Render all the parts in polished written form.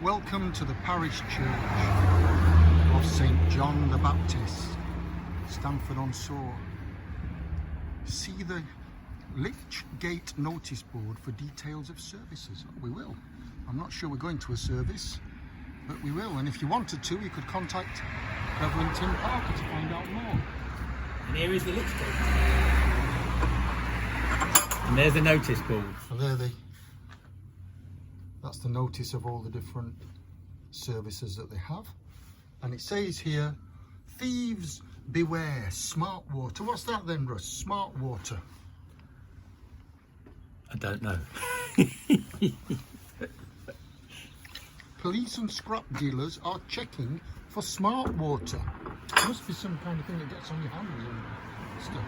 Welcome to the parish church of St. John the Baptist, Stanford on Soar. See the Lychgate notice board for details of services. We will. I'm not sure we're going to a service, but we will. And if you wanted to, you could contact Reverend Tim Parker to find out more. And here is the Lychgate. And there's the notice board. So that's the notice of all the different services that they have. And it says here, thieves beware, smart water. What's that then, Russ? Smart water. I don't know. Police and scrap dealers are checking for smart water. Must be some kind of thing that gets on your hands and stuff.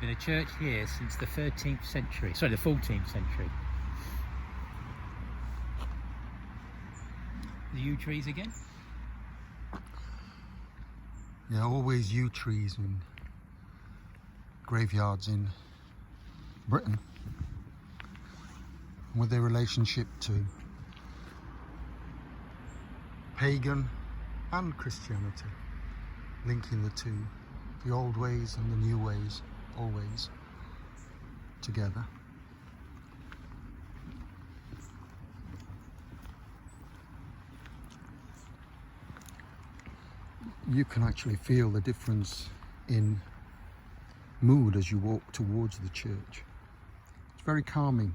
There's been a church here since the 13th century. Sorry, the 14th century. The yew trees again? Yeah, always yew trees in graveyards in Britain, with their relationship to pagan and Christianity, linking the two, the old ways and the new ways, always together. You can actually feel the difference in mood as you walk towards the church. It's very calming.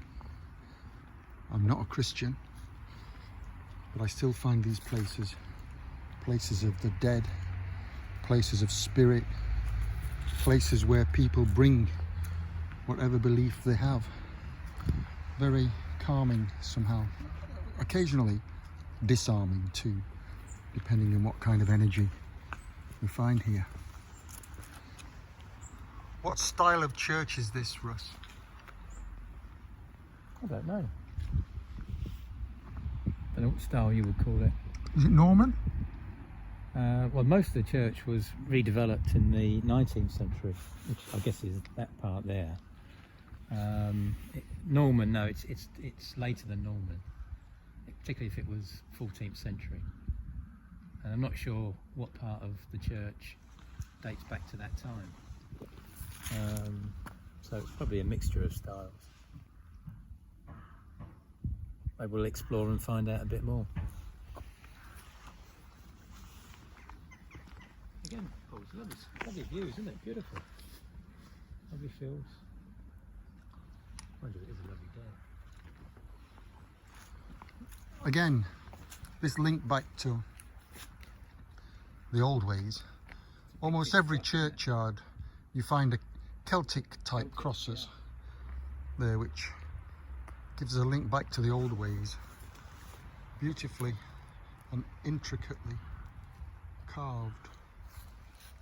I'm not a Christian, but I still find these places of the dead, places of spirit, places where people bring whatever belief they have. Very calming somehow. Occasionally disarming too, depending on what kind of energy we find here. What style of church is this, Russ? I don't know. I don't know what style you would call it. Is it Norman? Well, most of the church was redeveloped in the 19th century, which I guess is that part there. Norman, no, it's later than Norman, particularly if it was 14th century. And I'm not sure what part of the church dates back to that time. So it's probably a mixture of styles. Maybe we'll explore and find out a bit more. Again, Paul, it's lovely views, isn't it? Beautiful. Lovely fields. I wonder if it is a lovely day. Again, this link back to the old ways. Almost every churchyard you find a Celtic type crosses there, which gives a link back to the old ways. Beautifully and intricately carved,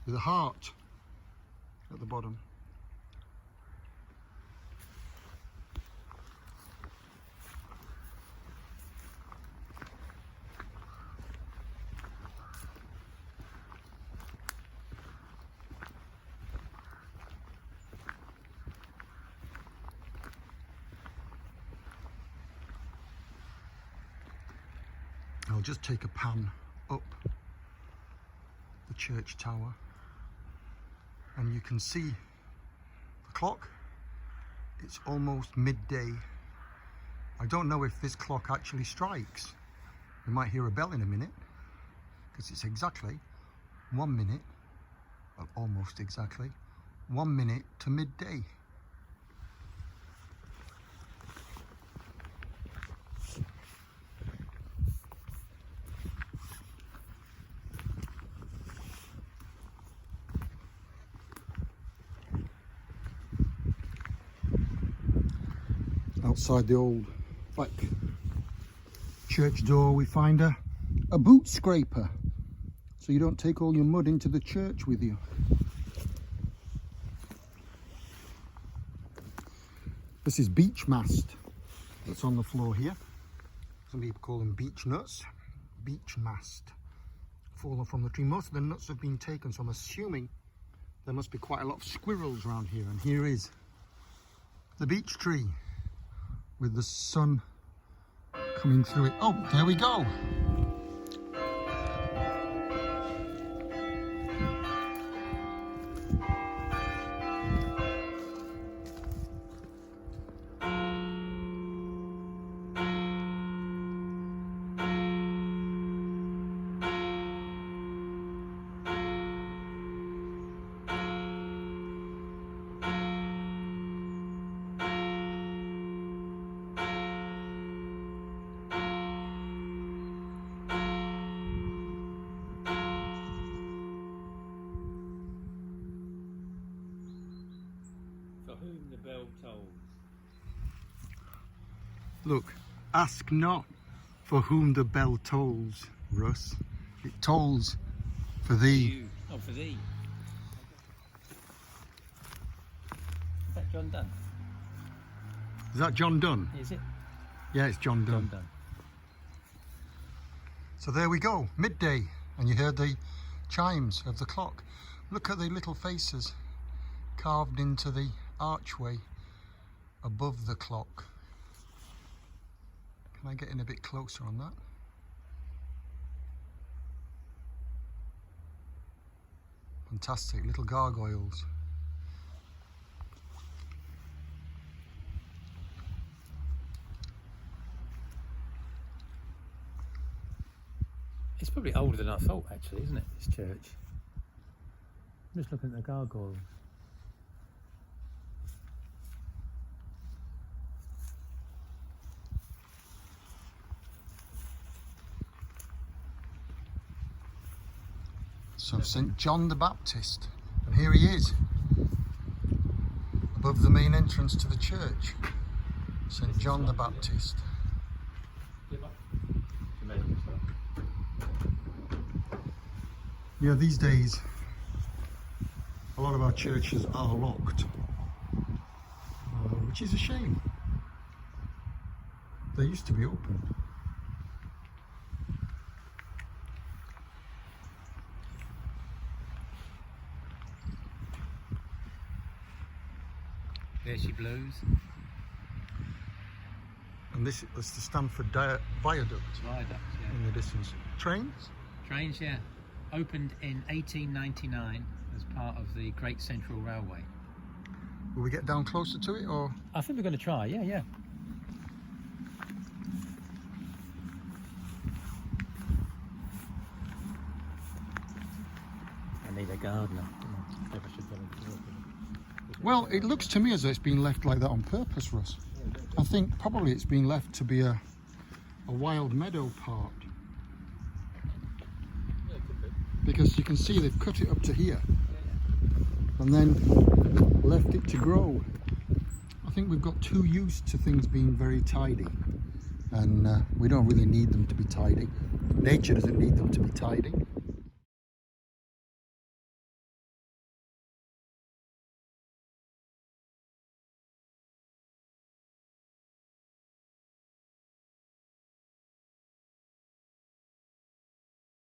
with a heart at the bottom. I'll just take a pan up the church tower, and you can see the clock. It's almost midday. I don't know if this clock actually strikes. We might hear a bell in a minute, because it's exactly 1 minute, well, almost exactly 1 minute to midday. Outside the old back church door we find a boot scraper, so you don't take all your mud into the church with you. This is beech mast that's on the floor here. Some people call them beech nuts. Beech mast fallen from the tree. Most of the nuts have been taken, so I'm assuming There must be quite a lot of squirrels around here, and here is the beech tree with the sun coming through it. Oh, there we go. For whom the bell tolls. Look, ask not for whom the bell tolls, Russ. It tolls for thee. You. Oh, for thee. Is that John Donne? Is that John Donne? Is it? Yeah, it's John Donne. John Donne. So there we go, midday, and you heard the chimes of the clock. Look at the little faces carved into the archway above the clock. Can I get in a bit closer on that? Fantastic, little gargoyles. It's probably older than I thought, actually, isn't it, this church? I'm just looking at the gargoyles. So St. John the Baptist, and here he is, above the main entrance to the church. St. John the Baptist. Yeah, these days a lot of our churches are locked, which is a shame. They used to be open. There she blows. And this is the Stanford Viaduct Viaduct, yeah. in the distance. Trains? Trains, yeah. Opened in 1899 as part of the Great Central Railway. Will we get down closer to it, or? I think we're going to try, yeah. I need a gardener. Maybe I should go and talk. Well, it looks to me as though it's been left like that on purpose, Russ. I think probably it's been left to be a wild meadow part. Yeah, it could be. Because you can see they've cut it up to here and then left it to grow. I think we've got too used to things being very tidy, and we don't really need them to be tidy. Nature doesn't need them to be tidy.